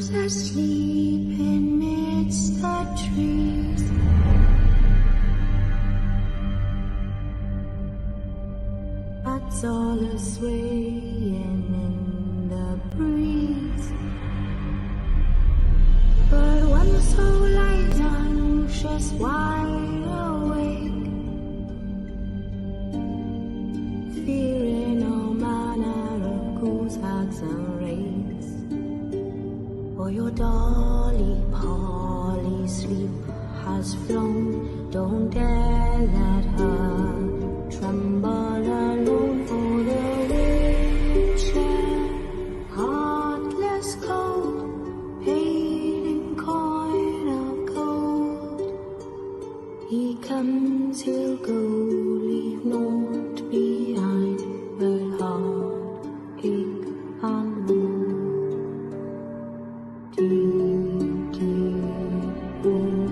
asleep amidst the trees. Bats all are swaying in the breeze. But one so light, anxious, wide awake, fearing all manner of ghouls, hags and wraiths. For your dolly Polly sleep has flown, don't dare let her tremble alone. For the witcher, heartless cold, paid in coin of gold. He comes, he'll go, leave naught behind but heartache and woe. Deep, deep woe.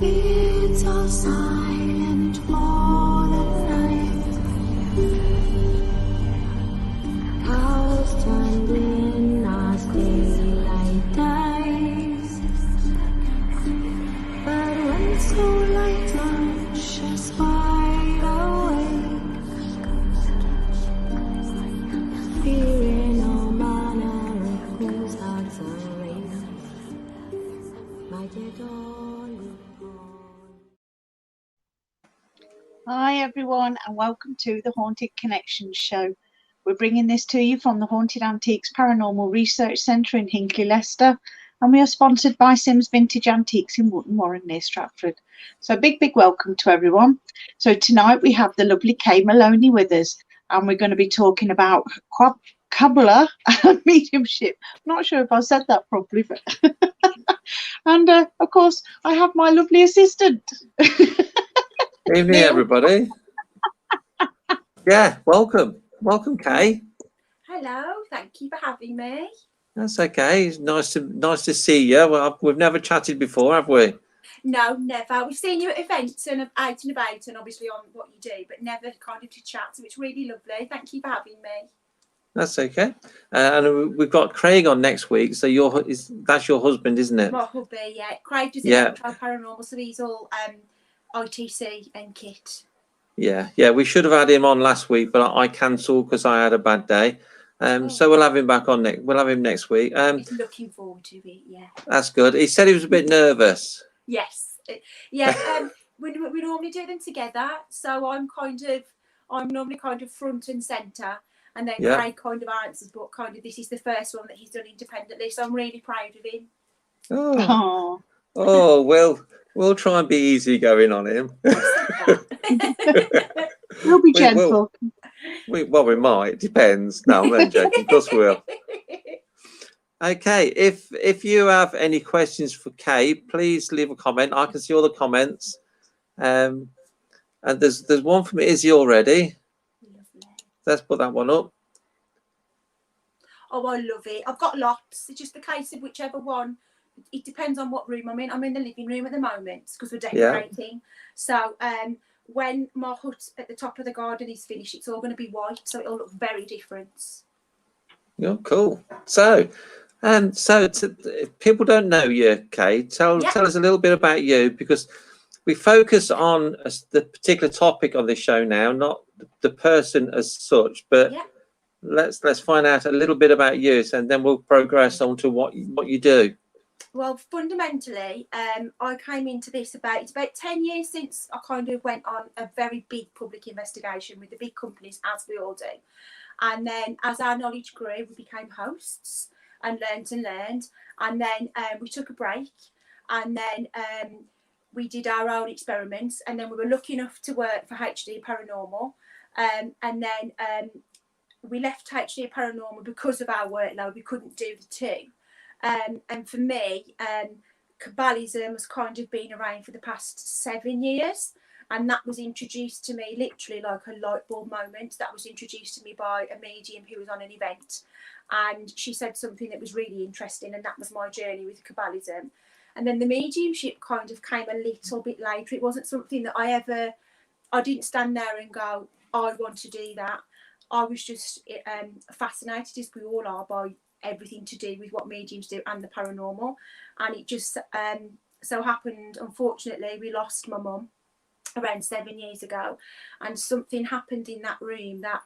It's all silent for the night. Cows trembling as daylight dies. But when so light, anxious, wide awake, fearing all manner of ghouls, hags and wraiths, my dear Dolly. Hi everyone, and welcome to the Haunted Connections show. We're bringing this to you from the Haunted Antiques Paranormal Research Centre in Hinckley, Leicester, and we are sponsored by Sims Vintage Antiques in Wootton Warren near Stratford. So a big welcome to everyone. So tonight we have the lovely Kay Malloney with us, and we're going to be talking about Kabbalah and mediumship. I'm not sure if I said that properly, but and of course I have my lovely assistant. Evening, everybody. Yeah, welcome, Kay. Hello, thank you for having me. That's okay. It's nice to see you. Well, we've never chatted before, have we? No, never. We've seen you at events and out and about, and obviously on what you do, but never kind of to chat. So it's really lovely. Thank you for having me. That's okay. And we've got Craig on next week. So that's your husband, isn't it? My hubby, yeah. Craig does paranormal, so he's all ITC and kit. Yeah. We should have had him on last week, but I cancelled because I had a bad day. So we'll have him back on next. We'll have him next week. He's looking forward to it. Yeah. That's good. He said he was a bit nervous. Yes. Yeah. We normally do them together, so I'm normally kind of front and centre, and then Craig kind of answers. But kind of this is the first one that he's done independently, so I'm really proud of him. Oh well. We'll try and be easy going on him. We'll be gentle. We might. Depends. No, I'm not joking. Of course we will. Okay. If you have any questions for Kay, please leave a comment. I can see all the comments. And there's one from Izzy already. Lovely. Let's put that one up. Oh, I love it. I've got lots. It's just a case of whichever one. It depends on what room I'm in. I'm in the living room at the moment because we're decorating. So when my hut at the top of the garden is finished, it's all going to be white, so it'll look very different. Oh, cool. So if people don't know you, Kay, tell us a little bit about you, because we focus on the particular topic on this show now, not the person as such, but let's find out a little bit about you, and then we'll progress on to what you do. Well, fundamentally, I came into this it's about 10 years since I kind of went on a very big public investigation with the big companies, as we all do. And then as our knowledge grew, we became hosts and learned. And then we took a break, and then we did our own experiments. And then we were lucky enough to work for HD Paranormal. And then we left HD Paranormal because of our workload. We couldn't do the two. And for me, Kabbalism has kind of been around for the past 7 years, and that was introduced to me literally like a light bulb moment. That was introduced to me by a medium who was on an event, and she said something that was really interesting, and that was my journey with Kabbalism. And then the mediumship kind of came a little bit later. It wasn't something that I didn't stand there and go, I want to do that. I was just fascinated, as we all are, by everything to do with what mediums do and the paranormal. And it just so happened, unfortunately, we lost my mum around 7 years ago, and something happened in that room that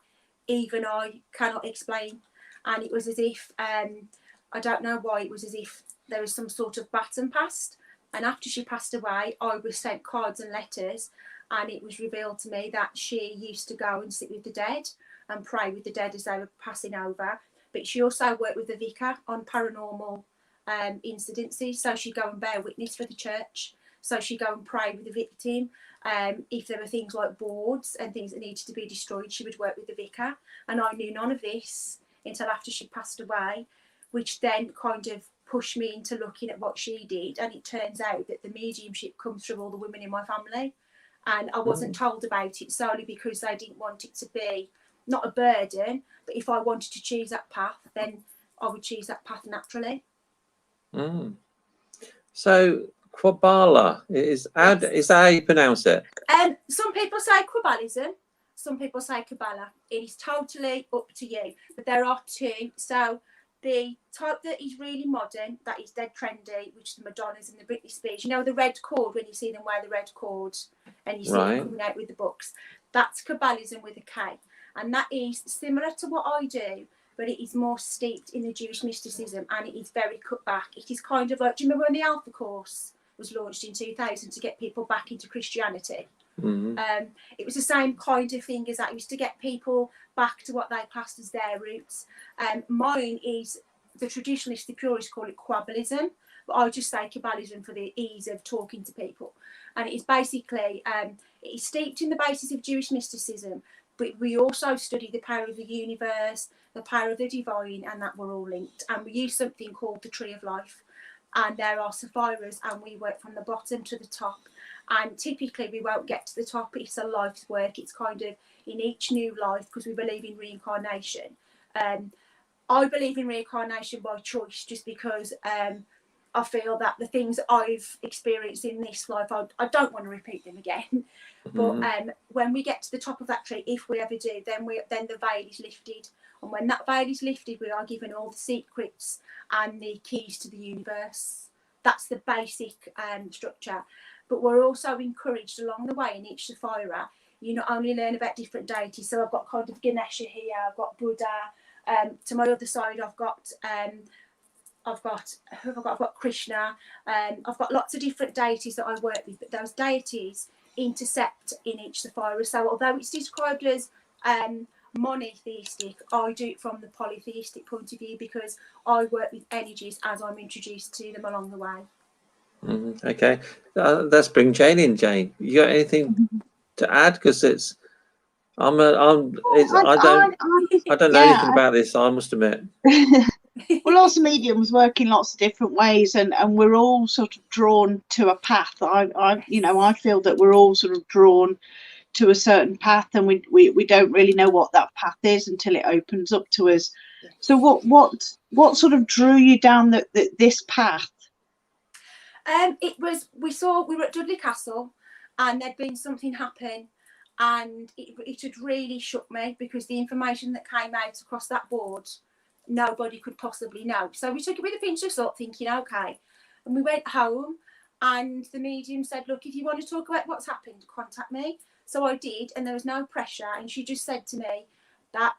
even I cannot explain. And it was as if, I don't know why, it was as if there was some sort of baton passed. And after she passed away, I was sent cards and letters, and it was revealed to me that she used to go and sit with the dead and pray with the dead as they were passing over. But she also worked with the vicar on paranormal incidences. So she'd go and bear witness for the church. So she'd go and pray with the victim. If there were things like boards and things that needed to be destroyed, she would work with the vicar. And I knew none of this until after she passed away, which then kind of pushed me into looking at what she did. And it turns out that the mediumship comes from all the women in my family. And I wasn't told about it solely because they didn't want it to be not a burden, but if I wanted to choose that path, then I would choose that path naturally. So Quabala is that how you pronounce it? Some people say Quabalism, some people say Kabbalah. It is totally up to you. But there are two. So the type that is really modern, that is dead trendy, which is the Madonnas and the Britney Spears. You know, the red cord, when you see them wear the red cord and you see them coming out with the books. That's Kabbalism with a K. And that is similar to what I do, but it is more steeped in the Jewish mysticism, and it is very cut back. It is kind of like, do you remember when the Alpha Course was launched in 2000 to get people back into Christianity? It was the same kind of thing as that. It was to get people back to what they classed as their roots. Mine is, the traditionalists, the purists call it Quabalism, but I just say Kabbalism for the ease of talking to people. And it is basically, it is steeped in the basis of Jewish mysticism, but we also study the power of the universe, the power of the divine, and that we're all linked. And we use something called the Tree of Life. And there are sapphires, and we work from the bottom to the top. And typically we won't get to the top. It's a life's work. It's kind of in each new life, because we believe in reincarnation. I believe in reincarnation by choice, just because I feel that the things that I've experienced in this life, I don't want to repeat them again. But when we get to the top of that tree, if we ever do, then the veil is lifted. And when that veil is lifted, we are given all the secrets and the keys to the universe. That's the basic structure. But we're also encouraged along the way in each Sapphira. You not only learn about different deities. So I've got kind of Ganesha here, I've got Buddha. To my other side, I've got Krishna. I've got lots of different deities that I work with, but those deities intercept in each Sapphira. So although it's described as monotheistic, I do it from the polytheistic point of view, because I work with energies as I'm introduced to them along the way. Okay, let's bring Jane in. Jane, you got anything to add? Because I don't know anything about this, I must admit. Well, lots of mediums work in lots of different ways, and we're all sort of drawn to a path. I feel that we're all sort of drawn to a certain path, and we don't really know what that path is until it opens up to us. So what sort of drew you down this path? We were at Dudley Castle, and there'd been something happen, and it had really shook me, because the information that came out across that board, nobody could possibly know. So we took it with a pinch of salt, thinking, okay. And we went home, and the medium said, look, if you want to talk about what's happened, contact me. So I did, and there was no pressure. And she just said to me that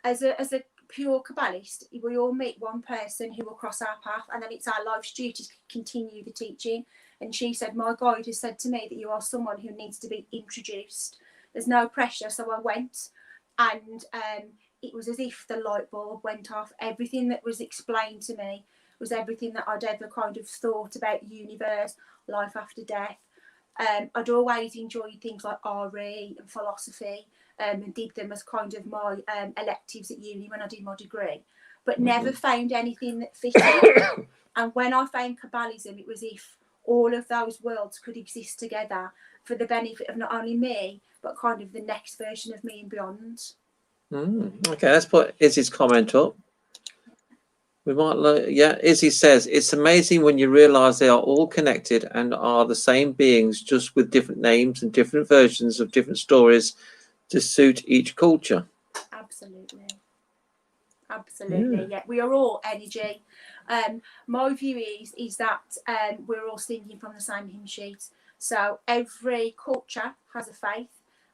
as a pure Kabbalist, we all meet one person who will cross our path, and then it's our life's duty to continue the teaching. And she said, my guide has said to me that you are someone who needs to be introduced. There's no pressure. So I went, and it was as if the light bulb went off. Everything that was explained to me was everything that I'd ever kind of thought about universe, life after death. I'd always enjoyed things like RE and philosophy, and did them as kind of my electives at uni when I did my degree, but never found anything that fitted. And when I found Kabbalism, it was as if all of those worlds could exist together for the benefit of not only me, but kind of the next version of me and beyond. Okay, let's put Izzy's comment up. We might look, yeah, Izzy says, it's amazing when you realize they are all connected and are the same beings, just with different names and different versions of different stories to suit each culture. Absolutely. Yeah, we are all energy. My view is that we're all singing from the same hymn sheet. So every culture has a faith,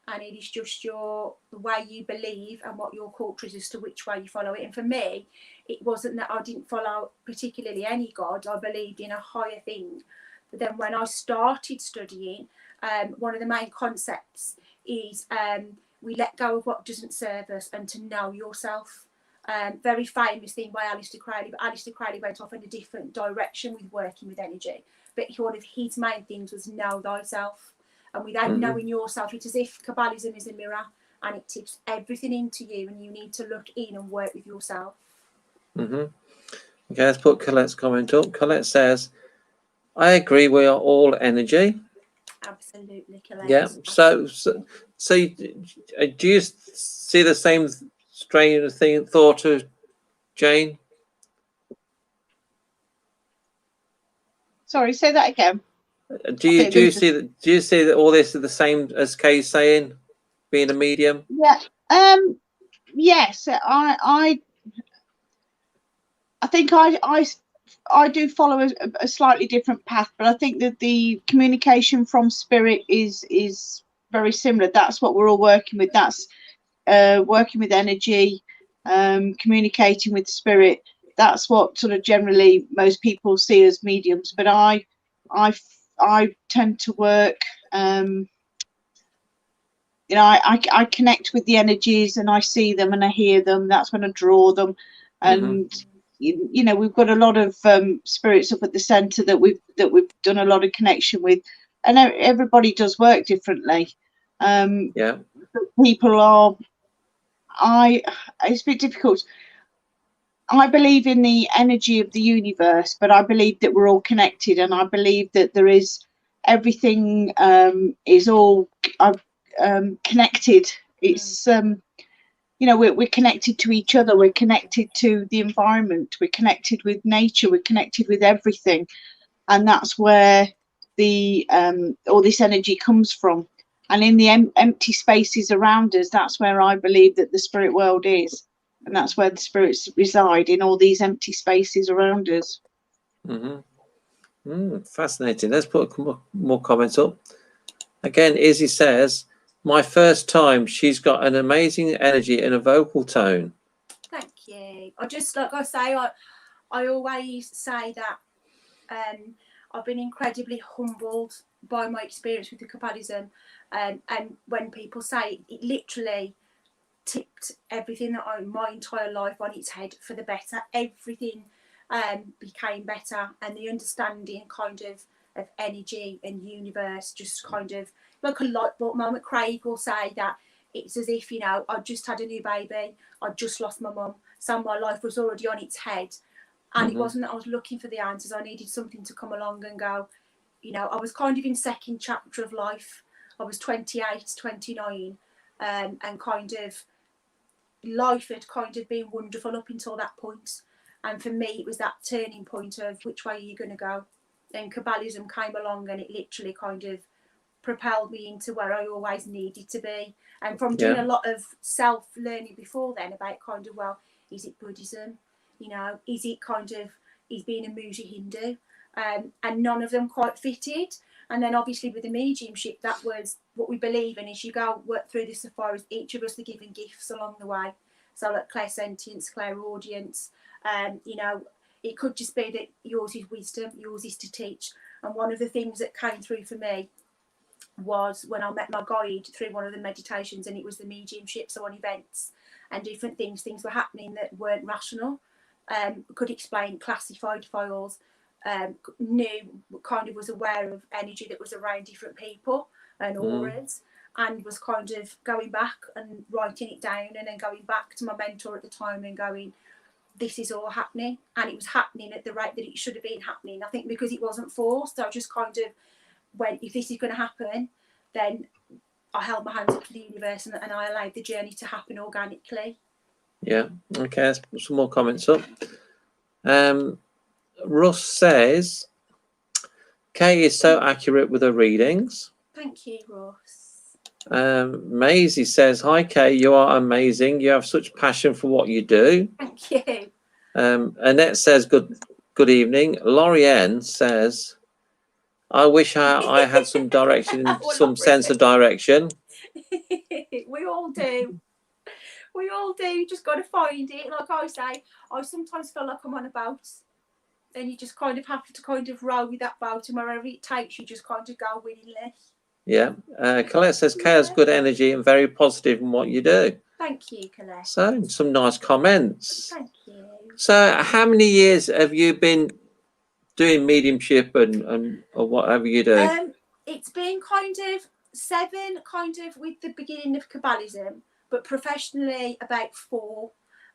and it is just the way you believe and what your culture is as to which way you follow it. And for me, it wasn't that I didn't follow particularly any God. I believed in a higher thing. But then when I started studying, one of the main concepts is we let go of what doesn't serve us and to know yourself. Very famous thing by Aleister Crowley, but Aleister Crowley went off in a different direction with working with energy. But one of his main things was know thyself. And without knowing yourself, it's as if Kabbalism is a mirror and it tips everything into you, and you need to look in and work with yourself. Okay, let's put Colette's comment up. Colette says, I agree, we are all energy. Absolutely, Colette. Yeah, so do you see the same strain of thought of Jane? Sorry, say that again. Do you see that all this is the same as Kay's saying, being a medium? Yeah. Yes, I think I do follow a slightly different path, but I think that the communication from spirit is very similar. That's what we're all working with. That's working with energy, communicating with spirit. That's what sort of generally most people see as mediums. But I tend to work. You know, I connect with the energies and I see them and I hear them. That's when I draw them, and you know, we've got a lot of spirits up at the centre that we've done a lot of connection with, and everybody does work differently. People are. It's a bit difficult. I believe in the energy of the universe, but I believe that we're all connected, and I believe that there is everything is all connected. It's you know, we're connected to each other, we're connected to the environment, we're connected with nature, we're connected with everything, and that's where the all this energy comes from. And in the empty spaces around us, that's where I believe that the spirit world is, and that's where the spirits reside, in all these empty spaces around us. Fascinating. Let's put more comments up. Again, Izzy says, my first time, she's got an amazing energy and a vocal tone. Thank you. I just, like I say, I always say that I've been incredibly humbled by my experience with the Kabbalism, and when people say it literally tipped everything that my entire life on its head for the better. Everything became better, and the understanding kind of energy and universe just kind of like a light bulb moment. Craig will say that it's as if, you know, I just had a new baby, I just lost my mum, so my life was already on its head, and it wasn't that I was looking for the answers. I needed something to come along and go, you know, I was kind of in second chapter of life. I was 28, 29, and kind of life had kind of been wonderful up until that point. And for me, it was that turning point of which way are you going to go? Then Kabbalism came along, and it literally kind of propelled me into where I always needed to be. And from doing a lot of self-learning before then about kind of, well, is it Buddhism? You know, is it kind of, is being a Muji Hindu? And none of them quite fitted. And then obviously with the mediumship, that was what we believe in, is you go work through this as far as each of us are given gifts along the way. So like clairsentience, clairaudience, you know, it could just be that yours is wisdom, yours is to teach. And one of the things that came through for me was when I met my guide through one of the meditations, and it was the mediumship. So on events and different things were happening that weren't rational. Could explain classified files, knew, kind of was aware of energy that was around different people and auras, and was kind of going back and writing it down, and then going back to my mentor at the time and going, this is all happening. And it was happening at the rate that it should have been happening. I think because it wasn't forced, I just kind of went, if this is going to happen, then I held my hands up to the universe, and I allowed the journey to happen organically. Yeah. Okay, let's put some more comments up. Russ says, Kay is so accurate with her readings. Thank you, Ross. Maisie says, hi, Kay, you are amazing. You have such passion for what you do. Thank you. Annette says, good evening. Lorianne says, I wish I had some direction, Well, some not sense of really. direction. We all do. We all do. You just got to find it. Like I say, I sometimes feel like I'm on a boat. Then you just kind of have to kind of row with that boat, and wherever it takes you, just kind of go willingly. Yeah. Colette says, Kay has good energy and very positive in what you do. Thank you, Colette. So, some nice comments. Thank you. So, how many years have you been doing mediumship and or whatever you do? It's been kind of 7, kind of with the beginning of Kabbalism, but professionally about 4.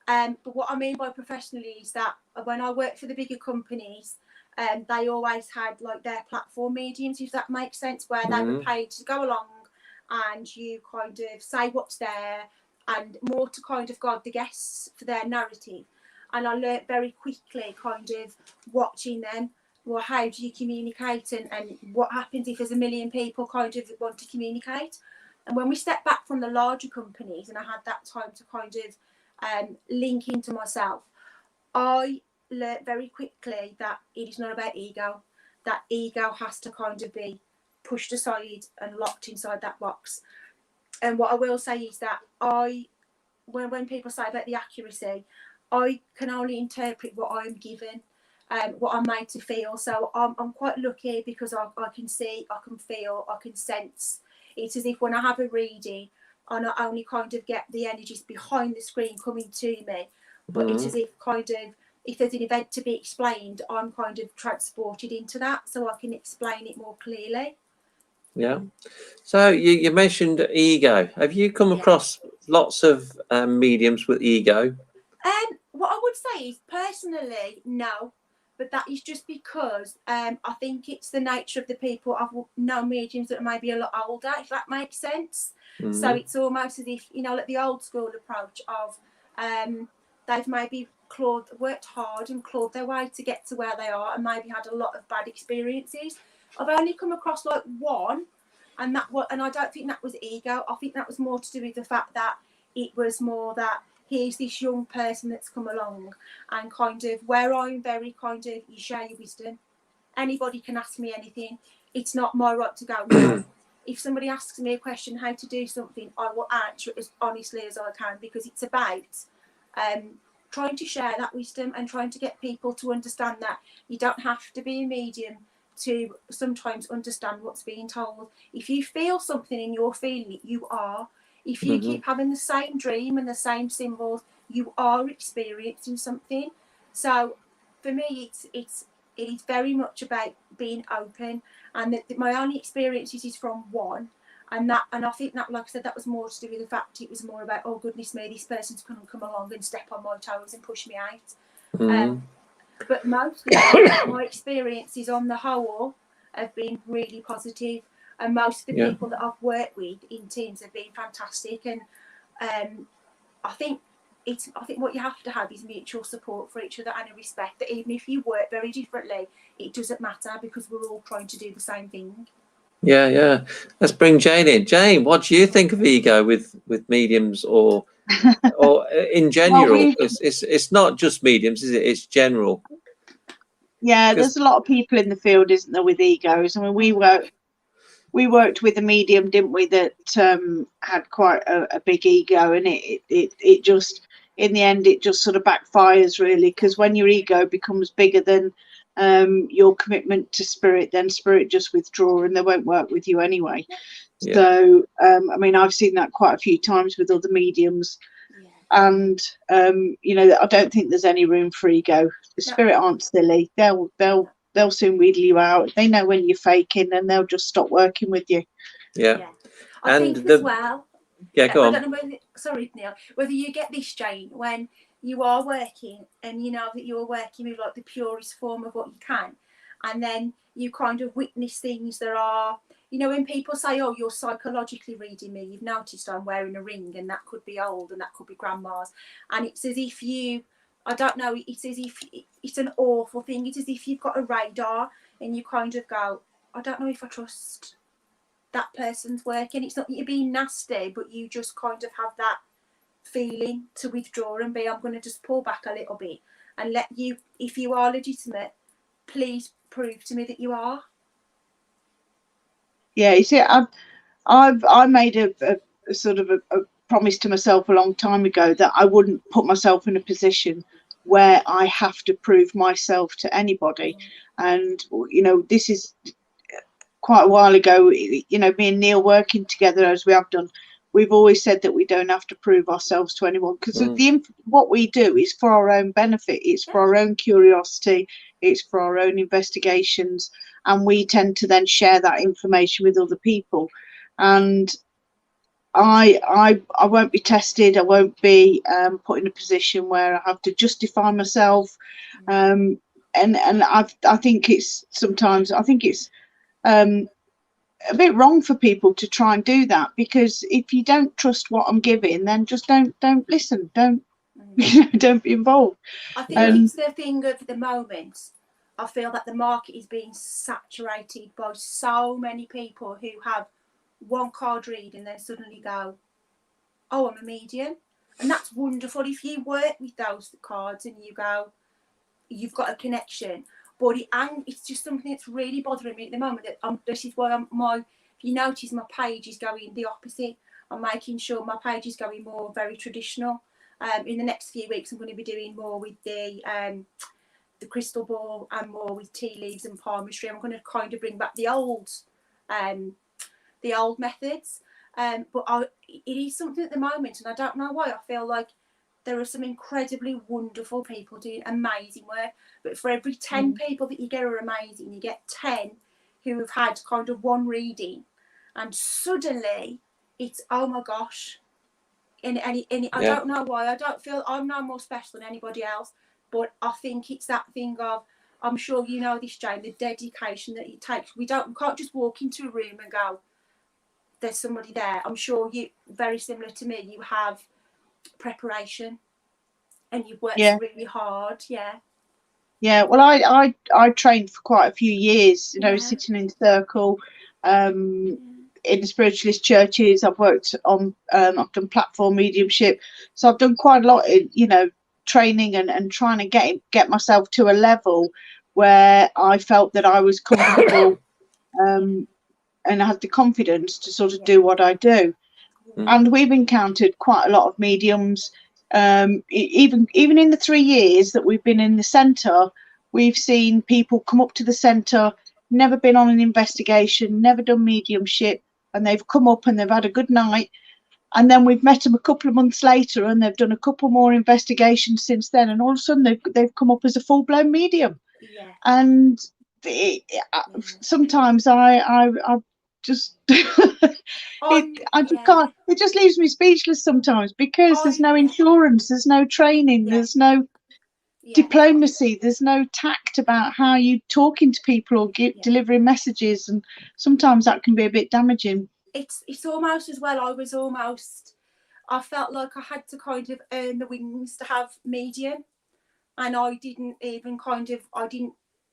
But what I mean by professionally is that when I worked for the bigger companies, they always had like their platform mediums, if that makes sense, where they were paid to go along and you kind of say what's there and more to kind of guide the guests for their narrative. And I learnt very quickly kind of watching them. Well, how do you communicate and what happens if there's a million people kind of want to communicate? And when we step back from the larger companies and I had that time to kind of link into myself, I learned very quickly that it is not about ego. That ego has to kind of be pushed aside and locked inside that box. And what I will say is that when people say about the accuracy, I can only interpret what I'm given. What I'm made to feel. So I'm quite lucky because I can see, I can feel, I can sense. It's as if when I have a reading, I not only kind of get the energies behind the screen coming to me, but it's as if kind of, if there's an event to be explained, I'm kind of transported into that so I can explain it more clearly. Yeah. So you mentioned ego. Have you come across lots of mediums with ego? What I would say is personally, no. But that is just because I think it's the nature of the people. I've known mediums that are maybe a lot older, if that makes sense. So it's almost as if, you know, like the old school approach of they've maybe worked hard and clawed their way to get to where they are and maybe had a lot of bad experiences. I've only come across like one, and I don't think that was ego. I think that was more to do with the fact that it was more that here's this young person that's come along and kind of where I'm very kind of, you share your wisdom. Anybody can ask me anything. It's not my right to go, no. If somebody asks me a question, how to do something, I will answer it as honestly as I can because it's about trying to share that wisdom and trying to get people to understand that you don't have to be a medium to sometimes understand what's being told. If you feel something and you're feeling it, you are. If you keep having the same dream and the same symbols, you are experiencing something. So for me, it is very much about being open, and that my only experiences is from one, and I think that, like I said, that was more to do with the fact it was more about, oh goodness me, this person's going to come along and step on my toes and push me out. But mostly my experiences on the whole have been really positive. And most of the people that I've worked with in teams have been fantastic. And I think what you have to have is mutual support for each other and a respect that even if you work very differently, it doesn't matter because we're all trying to do the same thing. Yeah. Let's bring Jane in. Jane, what do you think of ego with mediums or in general? Well, it's not just mediums, is it? It's general. Yeah, there's a lot of people in the field, isn't there, with egos? I mean, we worked with a medium, didn't we, that had quite a big ego, and it just, in the end, it just sort of backfires, really, because when your ego becomes bigger than your commitment to spirit, then spirit just withdraw and they won't work with you anyway. So I mean, I've seen that quite a few times with other mediums. And you know, I don't think there's any room for ego. The spirit aren't silly. They'll soon wheedle you out. They know when you're faking, and they'll just stop working with you. I think as well. Go on. I don't know sorry, Neil, whether you get this, Jane, when you are working and you know that you're working with like the purest form of what you can, and then you kind of witness things that are, you know, when people say, oh, you're psychologically reading me, you've noticed I'm wearing a ring, and that could be old and that could be grandma's, and it's as if you, I don't know, it's as if it's an awful thing. It's as if you've got a radar and you kind of go, I don't know if I trust that person's work. And it's not that you're being nasty, but you just kind of have that feeling to withdraw and be, I'm going to just pull back a little bit and let you, if you are legitimate, please prove to me that you are. Yeah, you see, I made a sort of a promise to myself a long time ago that I wouldn't put myself in a position where I have to prove myself to anybody. And you know, this is quite a while ago. You know, me and Neil working together as we have done, we've always said that we don't have to prove ourselves to anyone, because what we do is for our own benefit. It's for our own curiosity. It's for our own investigations, and we tend to then share that information with other people. And I won't be tested. I won't be put in a position where I have to justify myself. And I think it's sometimes, I think it's a bit wrong for people to try and do that, because if you don't trust what I'm giving, then just don't listen. Don't don't be involved. I think it's the thing of the moment. I feel that the market is being saturated by so many people who have one card read and then suddenly go, oh, I'm a medium. And that's wonderful if you work with those cards and you go, you've got a connection. But it's just something that's really bothering me at the moment. That this is why if you notice, my page is going the opposite. I'm making sure my page is going more very traditional. In the next few weeks, I'm going to be doing more with the crystal ball and more with tea leaves and palmistry. I'm going to kind of bring back the old methods. But it is something at the moment, and I don't know why. I feel like there are some incredibly wonderful people doing amazing work, but for every 10 people that you get are amazing, you get 10 who have had kind of one reading, and suddenly it's, oh my gosh. And I don't know why. I don't feel I'm no more special than anybody else, but I think it's that thing of, I'm sure you know this, Jane, the dedication that it takes. We can't just walk into a room and go, there's somebody there. I'm sure you, very similar to me, you have preparation and you've worked really hard. Well, I trained for quite a few years, you know, sitting in circle in spiritualist churches. I've worked on I've done platform mediumship, so I've done quite a lot in, you know, training and trying to get myself to a level where I felt that I was comfortable and I had the confidence to sort of do what I do. And we've encountered quite a lot of mediums. Even in the 3 years that we've been in the centre, we've seen people come up to the centre, never been on an investigation, never done mediumship, and they've come up and they've had a good night. And then we've met them a couple of months later and they've done a couple more investigations since then, and all of a sudden they've come up as a full-blown medium. And sometimes I just I just can't. It just leaves me speechless sometimes, because there's no insurance, there's no training, there's no diplomacy, there's no tact about how you talking to people or delivering messages, and sometimes that can be a bit damaging. It's almost as well. I felt like I had to kind of earn the wings to have medium, and I didn't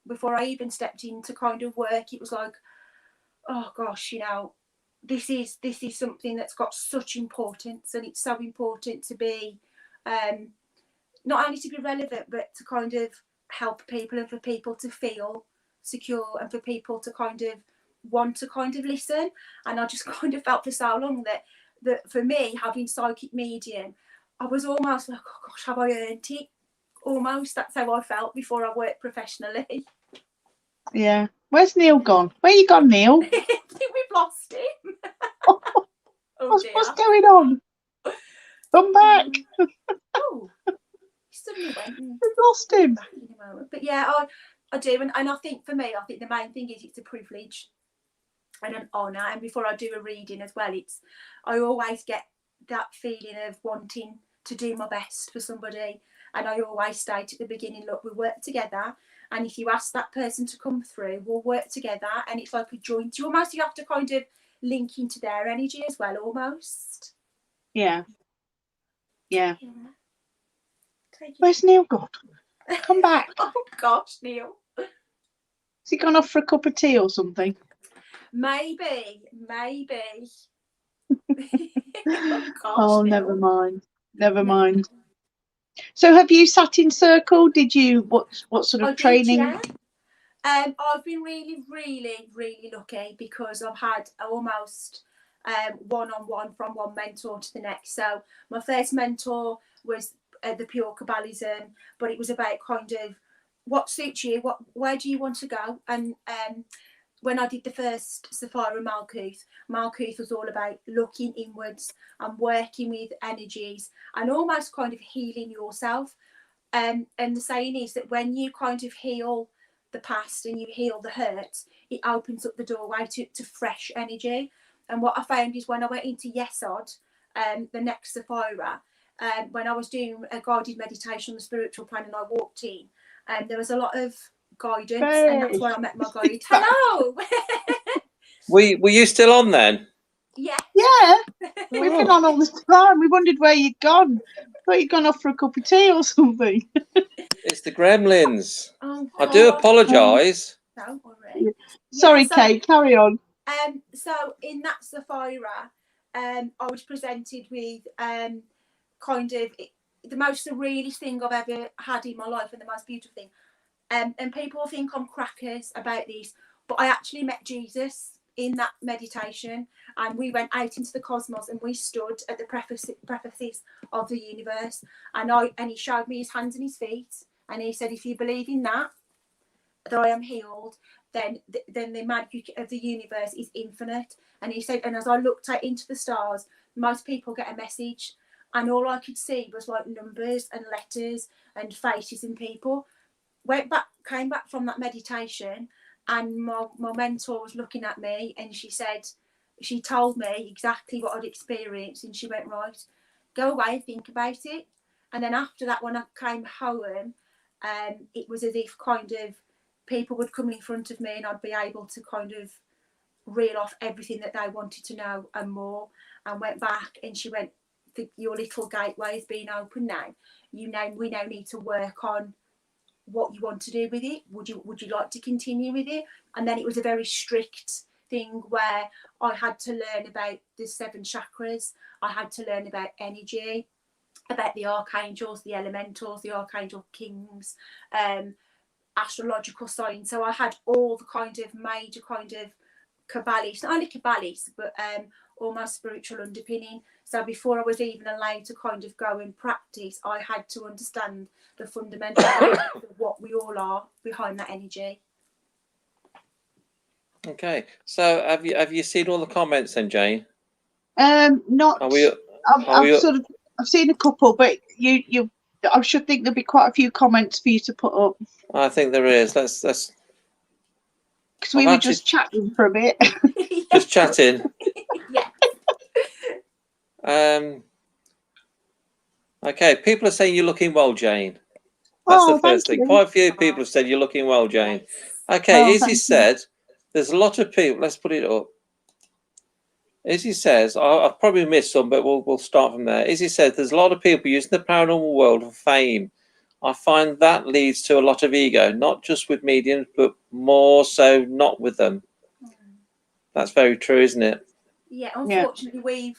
before I even stepped into kind of work, it was like, oh gosh, you know, this is something that's got such importance, and it's so important to be not only to be relevant, but to kind of help people, and for people to feel secure, and for people to kind of want to kind of listen. And I just kind of felt for so long that for me, having psychic medium, I was almost like, oh gosh, have I earned it? Almost, that's how I felt before I worked professionally. Yeah. Where's Neil gone? Where you gone, Neil? I think we've lost him. What's going on? Come back. Oh, he suddenly went. We've lost him. Back in a moment. But yeah, I do. And I think for me, I think the main thing is it's a privilege and an honour. And before I do a reading as well, I always get that feeling of wanting to do my best for somebody. And I always state at the beginning, look, we work together. And if you ask that person to come through, we'll work together. And it's like a joint. You have to kind of link into their energy as well, almost. Yeah. Where's Neil gone? Come back. Oh gosh, Neil. Has he gone off for a cup of tea or something? Maybe. Oh gosh, Oh, Neil. never mind. Never mind. So have you sat in circle? Did you, what sort of I did, training? yeah. I've been really, really, really lucky because I've had almost one-on-one from one mentor to the next. So my first mentor was the pure Kabbalism, but it was about kind of what suits you, where do you want to go? And when I did the first Sapphira Malkuth was all about looking inwards and working with energies and almost kind of healing yourself. And the saying is that when you kind of heal the past and you heal the hurt, it opens up the doorway to fresh energy. And what I found is when I went into Yesod, the next Sapphira, when I was doing a guided meditation on the spiritual plane and I walked in, there was a lot of guidance, and that's where I met my guide. Hello! Were you still on then? Yes. Yeah, we've been on all this time. We wondered where you'd gone. Thought you'd gone off for a cup of tea or something. It's the gremlins. Oh, I do God. apologise. Don't worry. Sorry, Yeah, so, Kay, carry on. So in that Sapphira, I was presented with kind of the most surrealist thing I've ever had in my life and the most beautiful thing. And people think I'm crackers about this, but I actually met Jesus in that meditation, and we went out into the cosmos and we stood at the prefaces of the universe, and he showed me his hands and his feet, and he said, if you believe in that I am healed, then the magic of the universe is infinite. And he said, and as I looked out into the stars, most people get a message, and all I could see was like numbers and letters and faces and people. Came back from that meditation, and my mentor was looking at me, and she told me exactly what I'd experienced, and she went, right, go away and think about it. And then after that, when I came home, it was as if kind of people would come in front of me and I'd be able to kind of reel off everything that they wanted to know and more. And went back, and she went, your little gateway has been open now. We now need to work on what you want to do with it. Would you like to continue with it? And then it was a very strict thing where I had to learn about the 7 chakras. I had to learn about energy, about the archangels, the elementals, the archangel kings, astrological signs. So I had all the kind of major kind of Kabbalists, not only Kabbalists, but almost spiritual underpinning. So before I was even allowed to kind of go and practice, I had to understand the fundamental of what we all are behind that energy. Okay, so have you seen all the comments then, Jane? Not. I've seen a couple, but you. I should think there'll be quite a few comments for you to put up. I think there is. Let's. Because we were just chatting for a bit. Just chatting. Yeah. Okay, people are saying you're looking well, Jane. That's the first thing. Quite a few people have said you're looking well, Jane. Okay, Izzy said there's a lot of people. Let's put it up. Izzy says, I've probably missed some, but we'll start from there. Izzy says there's a lot of people using the paranormal world for fame. I find that leads to a lot of ego, not just with mediums, but more so not with them. That's very true, isn't it? Yeah, unfortunately,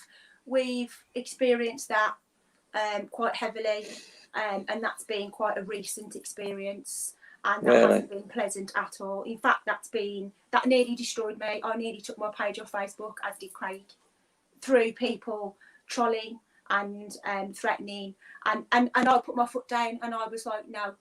we've experienced that quite heavily, and that's been quite a recent experience, and that hasn't been pleasant at all. In fact, that nearly destroyed me. I nearly took my page off Facebook, as did Craig, through people trolling and threatening, and I put my foot down and I was like, no,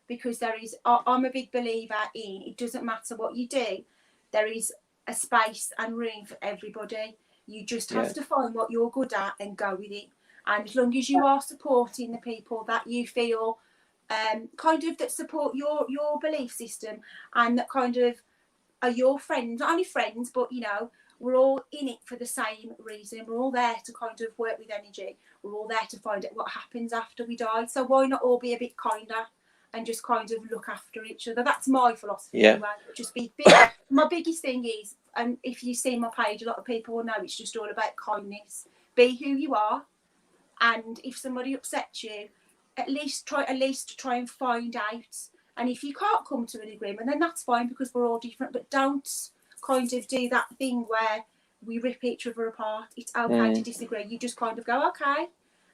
because I'm a big believer in, it doesn't matter what you do, there is a space and room for everybody. You just have to find what you're good at and go with it. And as long as you are supporting the people that you feel kind of that support your belief system and that kind of are your friends, not only friends, but we're all in it for the same reason. We're all there to kind of work with energy. We're all there to find out what happens after we die. So why not all be a bit kinder and just kind of look after each other? That's my philosophy. Anyway. Just be big. My biggest thing is, and if you see my page, a lot of people will know it's just all about kindness. Be who you are, and if somebody upsets you, at least try and find out. And if you can't come to an agreement, then that's fine, because we're all different. But don't kind of do that thing where we rip each other apart. It's okay to disagree. You just kind of go, okay,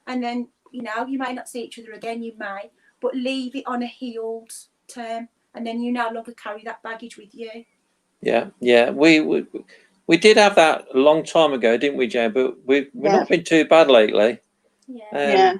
and then, you know, you may not see each other again, you may, but leave it on a healed term, and then you no longer carry that baggage with you. Yeah. We did have that a long time ago, didn't we, Jane? But we've not been too bad lately. Yeah.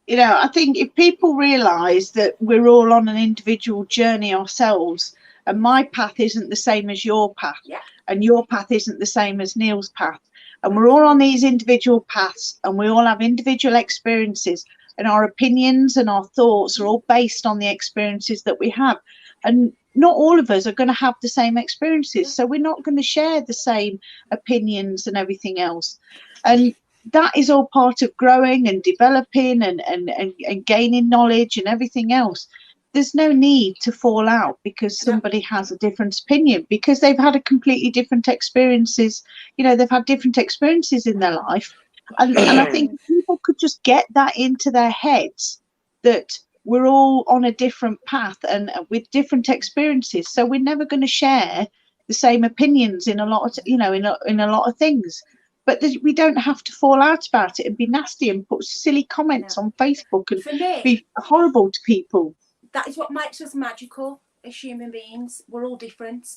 You know, I think if people realise that we're all on an individual journey ourselves, and my path isn't the same as your path, and your path isn't the same as Neil's path, and we're all on these individual paths, and we all have individual experiences, and our opinions and our thoughts are all based on the experiences that we have, and not all of us are going to have the same experiences, so we're not going to share the same opinions and everything else. And that is all part of growing and developing and gaining knowledge and everything else. There's no need to fall out because somebody has a different opinion, because they've had a completely different experiences. You know, they've had different experiences in their life. And I think people could just get that into their heads, that we're all on a different path and with different experiences. So we're never going to share the same opinions in a lot of, you know, in a lot of things. But we don't have to fall out about it and be nasty and put silly comments on Facebook and be horrible to people. That is what makes us magical as human beings. We're all different.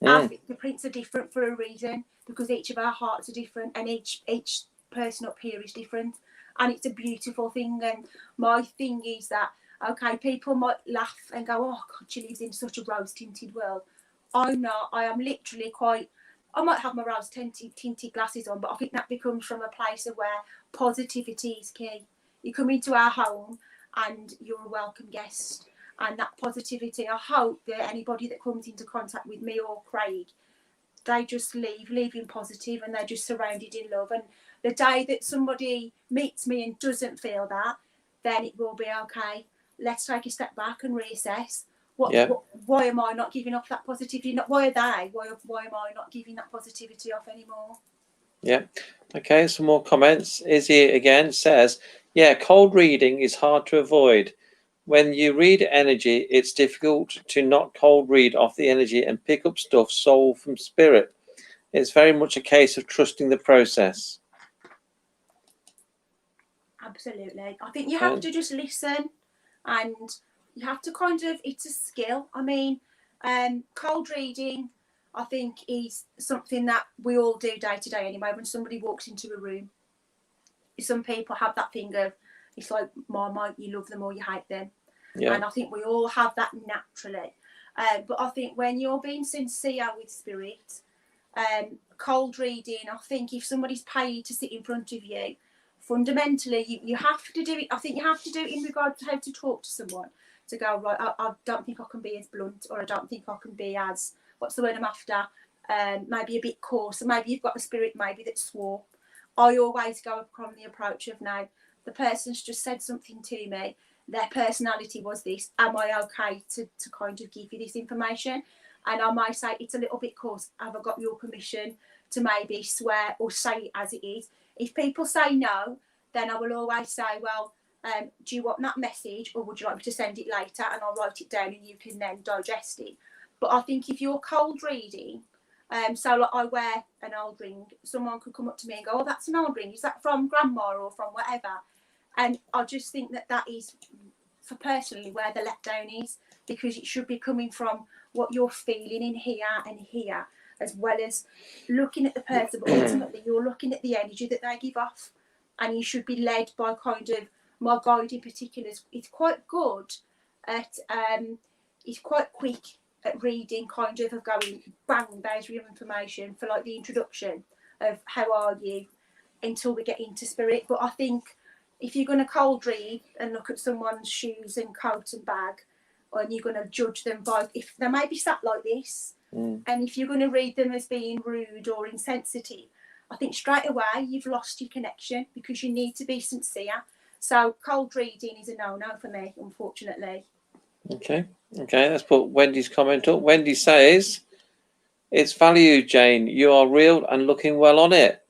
Our fingerprints are different for a reason, because each of our hearts are different, and each person up here is different. And it's a beautiful thing. And my thing is that, okay, people might laugh and go, oh God, she lives in such a rose-tinted world. I'm not. I am literally I might have my rose-tinted glasses on, but I think that becomes from a place of where positivity is key. You come into our home and you're a welcome guest. And that positivity, I hope that anybody that comes into contact with me or Craig, they just leaving positive, and they're just surrounded in love. And the day that somebody meets me and doesn't feel that, then it will be okay. Let's take a step back and reassess. Why am I not giving off that positivity? Why are they? Why am I not giving that positivity off anymore? Yeah. Okay, some more comments. Izzy again says, yeah, cold reading is hard to avoid. When you read energy, it's difficult to not cold read off the energy and pick up stuff soul from spirit. It's very much a case of trusting the process. Absolutely. I think you have to just listen, and you have to kind of, it's a skill. I mean, cold reading, I think, is something that we all do day to day anyway. When somebody walks into a room, some people have that thing of, it's like Marmite, you love them or you hate them. And I think we all have that naturally. But I think when you're being sincere with spirit, cold reading, I think if somebody's paid to sit in front of you, fundamentally, you have to do it. I think you have to do it in regard to how to talk to someone. To go, right, I don't think I can be as blunt, or I don't think I can be as, what's the word I'm after, maybe a bit coarse, or maybe you've got a spirit maybe that's swore. I always go from the approach of, now, the person's just said something to me, their personality was this, am I okay to kind of give you this information? And I might say, it's a little bit coarse, have I got your permission to maybe swear or say it as it is? If people say no, then I will always say, well, do you want that message, or would you like me to send it later and I'll write it down and you can then digest it? But I think if you're cold reading, so like I wear an old ring, someone could come up to me and go, oh, that's an old ring, is that from grandma or from whatever? And I just think that is, for personally, where the letdown is, because it should be coming from what you're feeling in here and here, as well as looking at the person, but ultimately you're looking at the energy that they give off, and you should be led by kind of, my guide in particular is quite good at, he's quite quick at reading, kind of going, bang, there's your information for like the introduction of how are you, until we get into spirit. But I think if you're going to cold read and look at someone's shoes and coat and bag, and you're going to judge them by, if they may be sat like this, and if you're going to read them as being rude or insensitive, I think straight away you've lost your connection, because you need to be sincere. So cold reading is a no-no for me, unfortunately. Okay, let's put Wendy's comment up. Wendy says, it's value, Jane. You are real and looking well on it.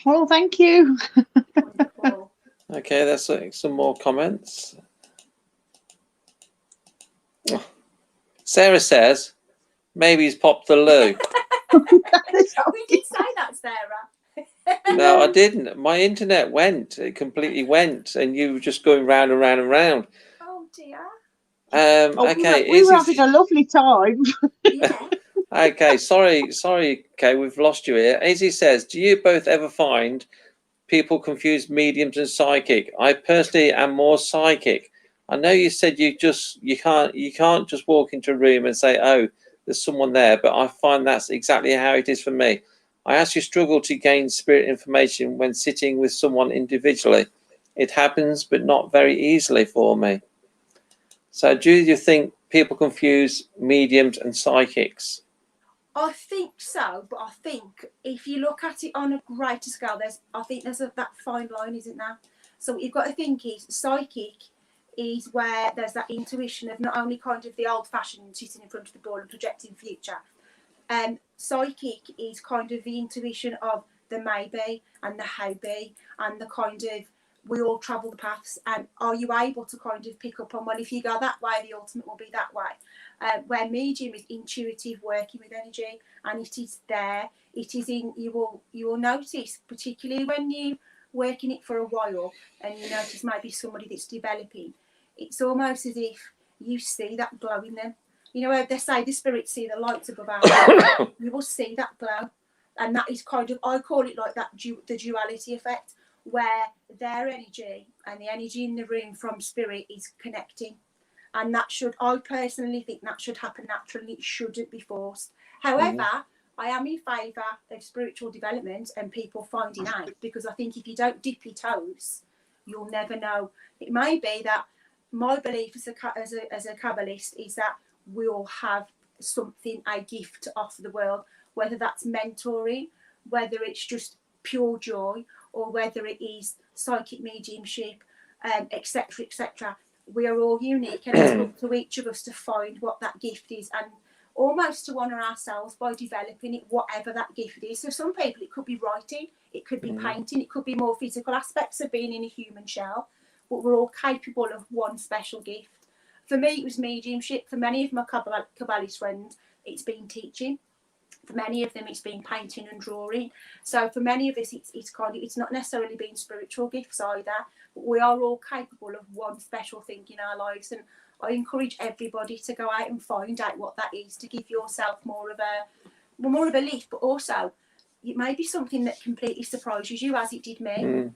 Well, thank you. Wonderful. Okay, that's some more comments. Sarah says, maybe he's popped the loo. We did say that, Sarah. No, I didn't. My internet went. It completely went, and you were just going round and round and round. Oh dear. Oh, Okay, we were having a lovely time. Yeah. okay. Sorry, Kay, we've lost you here. Izzy says, do you both ever find people confuse mediums and psychic? I personally am more psychic. I know you said you can't just walk into a room and say, oh, there's someone there, but I find that's exactly how it is for me. I actually struggle to gain spirit information when sitting with someone individually. It happens, but not very easily for me. So do you think people confuse mediums and psychics? I think so, but I think if you look at it on a greater scale, there's that fine line, isn't there? So what you've got to think is psychic is where there's that intuition of not only kind of the old-fashioned sitting in front of the ball and projecting future. Psychic is kind of the intuition of the maybe and the how be and the kind of we all travel the paths, and are you able to kind of pick up on, well, if you go that way, the ultimate will be that way. Where medium is intuitive, working with energy, and it is there. It is in you will notice, particularly when you work in it for a while, and you notice maybe somebody that's developing. It's almost as if you see that glow in them. You know, they say the spirits see the lights above our heads. You will see that glow, and that is kind of, I call it like that, the duality effect, where their energy and the energy in the room from spirit is connecting. And that should, I personally think that should happen naturally. It shouldn't be forced. However, I am in favour of spiritual development and people finding out, because I think if you don't dip your toes, you'll never know. It may be that my belief as a Kabbalist is that we all have something, a gift to offer the world, whether that's mentoring, whether it's just pure joy, or whether it is psychic mediumship, etc., etc. We are all unique, and it's up to each of us to find what that gift is, and almost to honour ourselves by developing it, whatever that gift is. So some people, it could be writing, it could be painting, it could be more physical aspects of being in a human shell, but we're all capable of one special gift. For me, it was mediumship. For many of my Kabbalist friends, it's been teaching. For many of them, it's been painting and drawing. So for many of us, it's not necessarily been spiritual gifts either, but we are all capable of one special thing in our lives. And I encourage everybody to go out and find out what that is, to give yourself more of a lift, but also it may be something that completely surprises you, as it did me.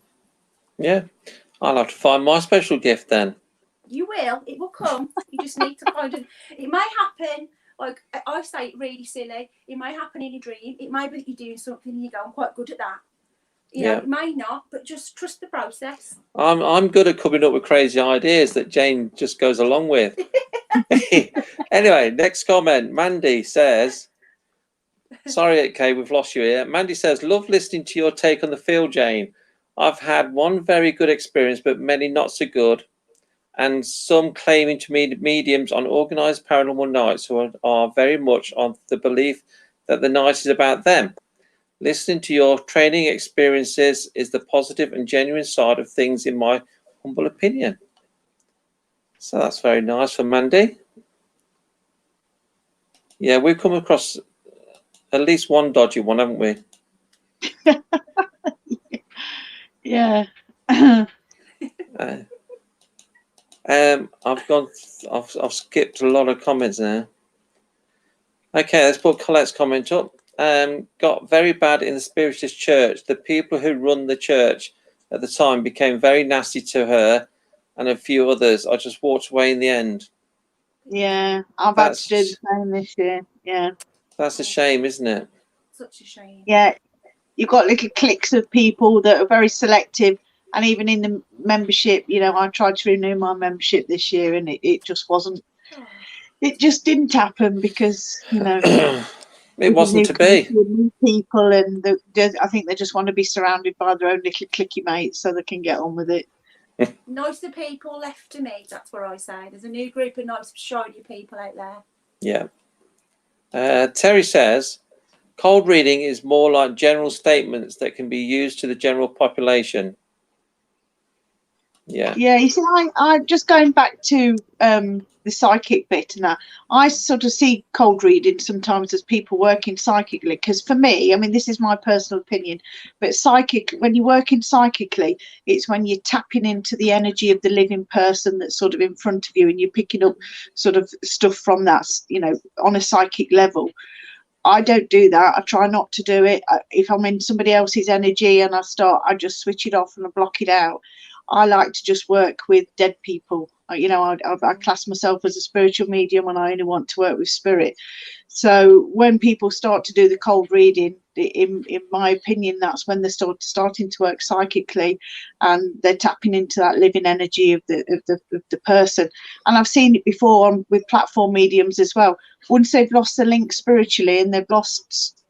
Yeah, I'll have to find my special gift then. You will. It will come. You just need to kind of, it may happen, like I say it really silly, it may happen in a dream. It may be that you're doing something and you go, I'm quite good at that. You know, it may not, but just trust the process. I'm good at coming up with crazy ideas that Jane just goes along with. Anyway, next comment. Mandy says, sorry, Kay, we've lost you here. Mandy says, love listening to your take on the field, Jane. I've had one very good experience, but many not so good, and some claiming to be mediums on organised paranormal nights who are very much on the belief that the night is about them. Listening to your training experiences is the positive and genuine side of things, in my humble opinion. So that's very nice for Mandy. Yeah, we've come across at least one dodgy one, haven't we? Yeah. I've skipped a lot of comments now. Okay, let's put Colette's comment up. Got very bad in the Spiritist church. The people who run the church at the time became very nasty to her and a few others. I just walked away in the end. Yeah, I've had to do the same this year. Yeah. That's a shame, isn't it? Such a shame. Yeah, you've got little cliques of people that are very selective, and even in the membership, you know, I tried to renew my membership this year, and it just wasn't. It just didn't happen because, you know, it wasn't to be. New people, and I think they just want to be surrounded by their own little cliquey mates so they can get on with it. Nicer people left to me. That's what I say. There's a new group of nice, shiny people out there. Yeah. Terry says, cold reading is more like general statements that can be used to the general population. Yeah. Yeah, you see, I just going back to the psychic bit and that, I sort of see cold reading sometimes as people working psychically. Because for me, I mean, this is my personal opinion, but when you're working psychically, it's when you're tapping into the energy of the living person that's sort of in front of you, and you're picking up sort of stuff from that, you know, on a psychic level. I don't do that. I try not to do it. If I'm in somebody else's energy and I just switch it off and I block it out. I like to just work with dead people. You know, I class myself as a spiritual medium, and I only want to work with spirit. So when people start to do the cold reading, in my opinion, that's when they're starting to work psychically, and they're tapping into that living energy of the person. And I've seen it before with platform mediums as well. Once they've lost the link spiritually and they've lost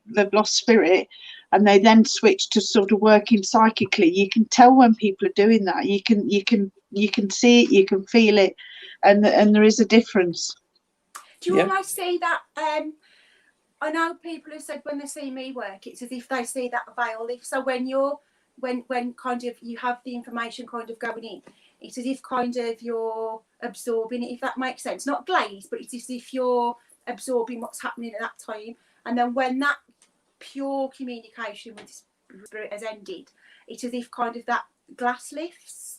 spirit, and they then switch to sort of working psychically, you can tell when people are doing that. You can see it, you can feel it, and there is a difference. Do you almost see that? I know people have said when they see me work, it's as if they see that veil lift. So when kind of you have the information kind of going in, it's as if kind of you're absorbing it, if that makes sense. Not glazed, but it's as if you're absorbing what's happening at that time. And then when that pure communication with spirit has ended, it's as if kind of that glass lifts,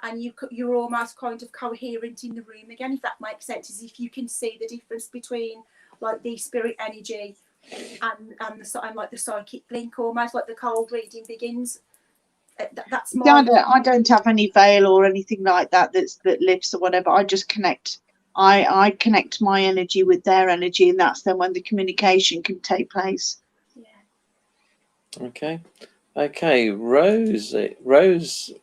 and you're almost kind of coherent in the room again, if that makes sense. As if you can see the difference between like the spirit energy and like the psychic link, almost like the cold reading begins. That's my. I don't have any veil or anything like that that lifts or whatever. I just connect. I connect my energy with their energy, and that's then when the communication can take place. Yeah. Okay. Rose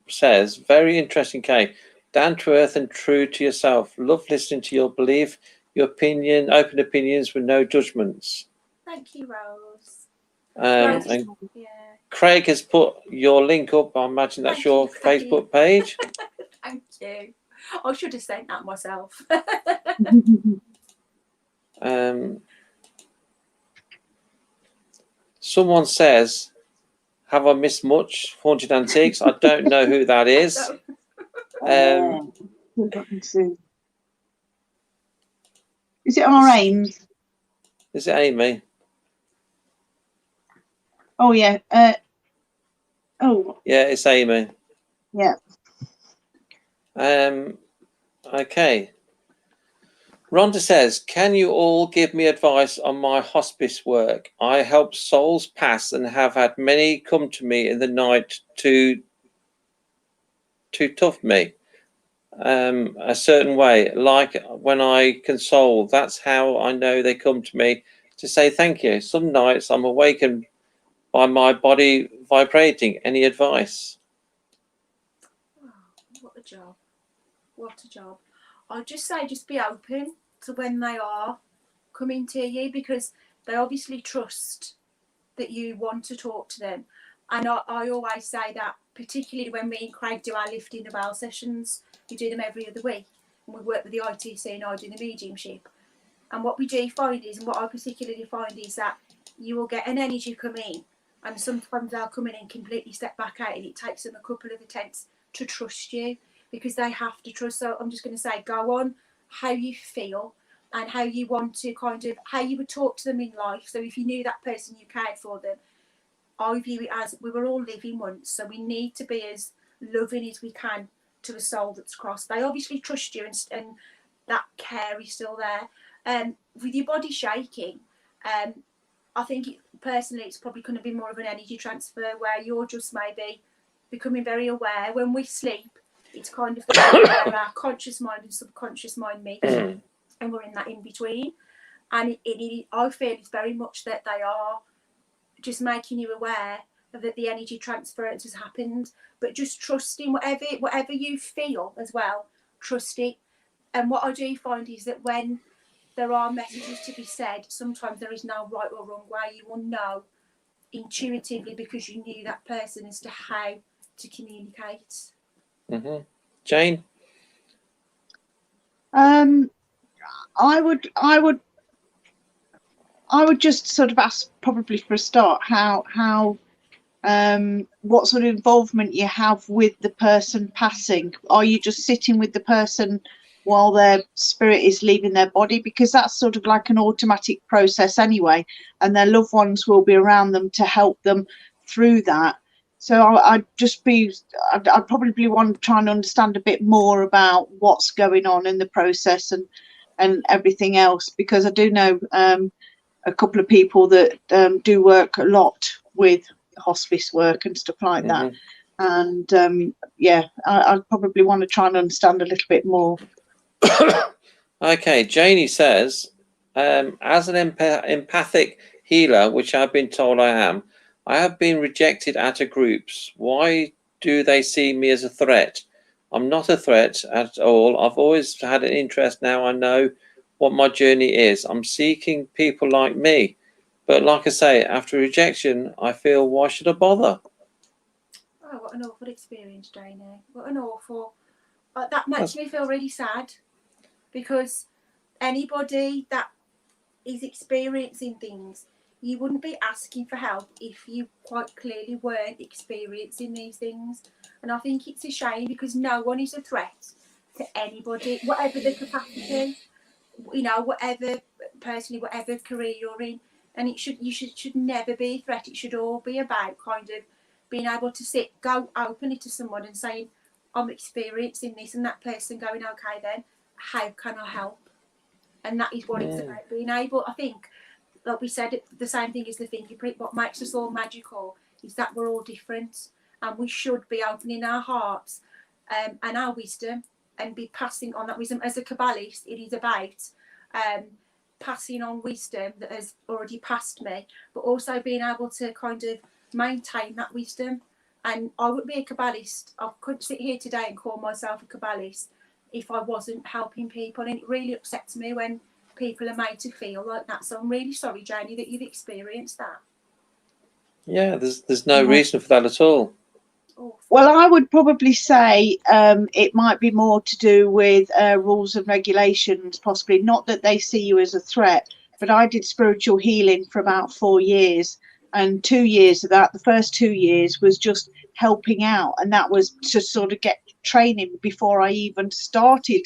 says, very interesting, Kay. Down to earth and true to yourself. Love listening to your belief, your opinion, open opinions with no judgments. Thank you, Rose. And Craig has put your link up. I imagine that's your Facebook page. Thank you. I should have sent that myself. Someone says, have I missed much? Haunted Antiques. I don't know who that is. Is it our Ames? Is it Amy? Oh yeah. Yeah, it's Amy. Yeah. Okay. Rhonda says, can you all give me advice on my hospice work? I help souls pass and have had many come to me in the night to tough me a certain way, like when I console. That's how I know they come to me to say thank you. Some nights I'm awakened by my body vibrating. Any advice? Oh, what a job. What a job. I'd just say just be open to when they are coming to you, because they obviously trust that you want to talk to them. And I always say that, particularly when me and Craig do our lifting the bell sessions, we do them every other week, and we work with the ITC and I do the mediumship. And what we do find is, and what I particularly find is that you will get an energy come in, and sometimes they'll come in and completely step back out, and it takes them a couple of attempts to trust you, because they have to trust. So I'm just going to say, go on how you feel and how you want to kind of, how you would talk to them in life. So if you knew that person, you cared for them, I view it as we were all living once, so we need to be as loving as we can to a soul that's crossed. They obviously trust you, and that care is still there. With your body shaking, I think personally it's probably going to be more of an energy transfer, where you're just maybe becoming very aware. When we sleep, it's kind of the point where our conscious mind and subconscious mind meet, and we're in that in between. And I feel it's very much that they are just making you aware that the energy transference has happened, but just trusting whatever you feel as well, trust it. And what I do find is that when there are messages to be said, sometimes there is no right or wrong way. You will know intuitively, because you knew that person, as to how to communicate. Jane? I would just sort of ask, probably for a start, how what sort of involvement you have with the person passing. Are you just sitting with the person while their spirit is leaving their body? Because that's sort of like an automatic process anyway, and their loved ones will be around them to help them through that. So I'd probably want to try and understand a bit more about what's going on in the process and everything else, because I do know a couple of people that do work a lot with hospice work and stuff like that. And yeah, I'd probably want to try and understand a little bit more. Okay, Janie says, as an empathic healer, which I've been told I am, I have been rejected out of groups. Why do they see me as a threat? I'm not a threat at all. I've always had an interest. Now I know what my journey is. I'm seeking people like me. But like I say, after rejection, I feel, why should I bother? Oh, what an awful experience, Janie. What an awful... that makes me feel really sad, because anybody that is experiencing things, you wouldn't be asking for help if you quite clearly weren't experiencing these things. And I think it's a shame, because no one is a threat to anybody, whatever the capacity, you know, whatever career you're in. And you should never be a threat. It should all be about kind of being able to go openly to someone and saying, I'm experiencing this, and that person going, okay then, how can I help? And that is what it's about, being able, I think, like we said, the same thing as the fingerprint, what makes us all magical is that we're all different, and we should be opening our hearts and our wisdom and be passing on that wisdom. As a Kabbalist, it is about passing on wisdom that has already passed me, but also being able to kind of maintain that wisdom. And I wouldn't be a Kabbalist, I couldn't sit here today and call myself a Kabbalist if I wasn't helping people. And it really upsets me when people are made to feel like that. So I'm really sorry, Janie, that you've experienced that. Yeah, there's no reason for that at all. Well, I would probably say it might be more to do with rules and regulations, possibly. Not that they see you as a threat, but I did spiritual healing for about 4 years, and 2 years of that, the first 2 years, was just helping out, and that was to sort of get training before I even started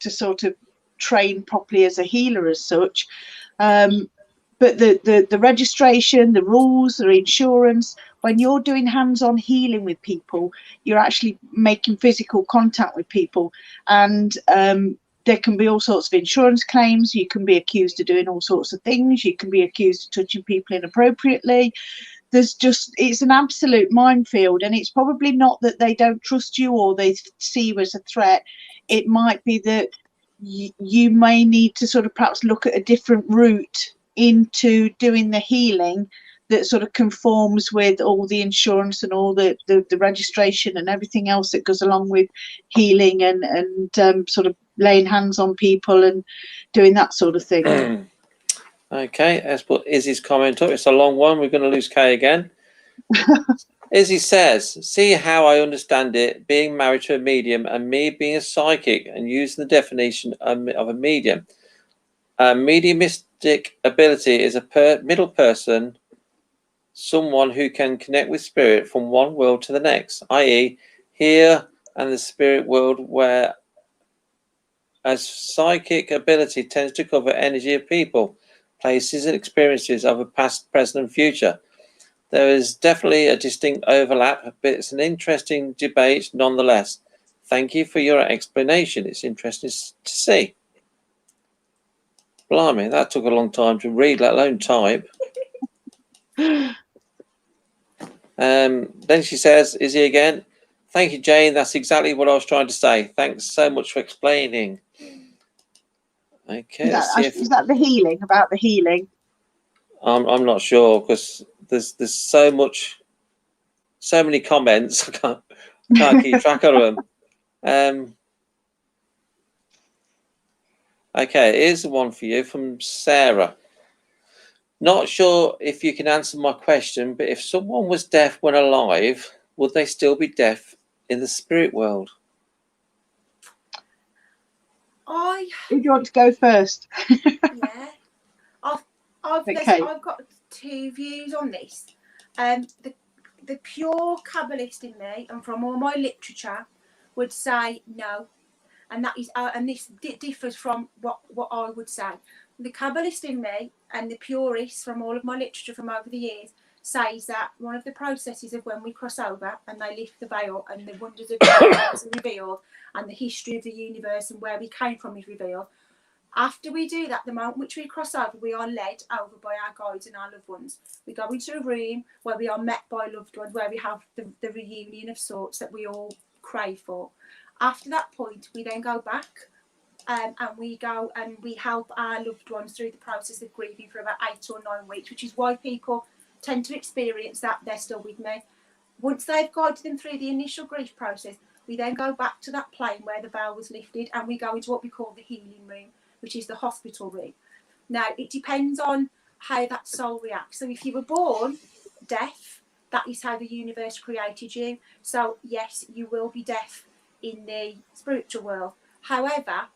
to sort of train properly as a healer as such. But the registration, the rules, the insurance, when you're doing hands-on healing with people, you're actually making physical contact with people, and there can be all sorts of insurance claims. You can be accused of doing all sorts of things. You can be accused of touching people inappropriately. It's an absolute minefield, and it's probably not that they don't trust you or they see you as a threat. It might be that you may need to sort of perhaps look at a different route into doing the healing that sort of conforms with all the insurance and all the registration and everything else that goes along with healing and sort of laying hands on people and doing that sort of thing. Okay, let's put Izzy's comment up. It's a long one. We're going to lose Kay again. Izzy says, see how I understand it, being married to a medium and me being a psychic and using the definition of a medium. Mediumistic ability is a middle person, someone who can connect with spirit from one world to the next, i.e. here and the spirit world, where as psychic ability tends to cover energy of people, places and experiences of a past, present and future. There is definitely a distinct overlap, but it's an interesting debate nonetheless. Thank you for your explanation. It's interesting to see. Blimey, that took a long time to read, let alone type. Then she says, Izzy again, thank you, Jane. That's exactly what I was trying to say. Thanks so much for explaining. Okay, Is that the healing, about the healing? I'm not sure, because there's so many comments. I can't keep track of them. Okay, here's the one for you from Sarah. Not sure if you can answer my question, but if someone was deaf when alive, would they still be deaf in the spirit world? Who do you want to go first? Yeah, I've Okay. got two views on this. The the pure Kabbalist in me, and from all my literature, would say no. And that is, and this differs from what I would say. The Kabbalist in me and the purist from all of my literature from over the years says that one of the processes of when we cross over and they lift the veil and the wonders of the universe are revealed and the history of the universe and where we came from is revealed. After we do that, the moment which we cross over, we are led over by our guides and our loved ones. We go into a room where we are met by loved ones, where we have the reunion of sorts that we all crave for. After that point, we then go back and we go and we help our loved ones through the process of grieving for about 8 or 9 weeks, which is why people tend to experience that they're still with me. Once they've guided them through the initial grief process, we then go back to that plane where the veil was lifted and we go into what we call the healing room, which is the hospital room. Now, it depends on how that soul reacts. So if you were born deaf, that is how the universe created you. So yes, you will be deaf in the spiritual world. However,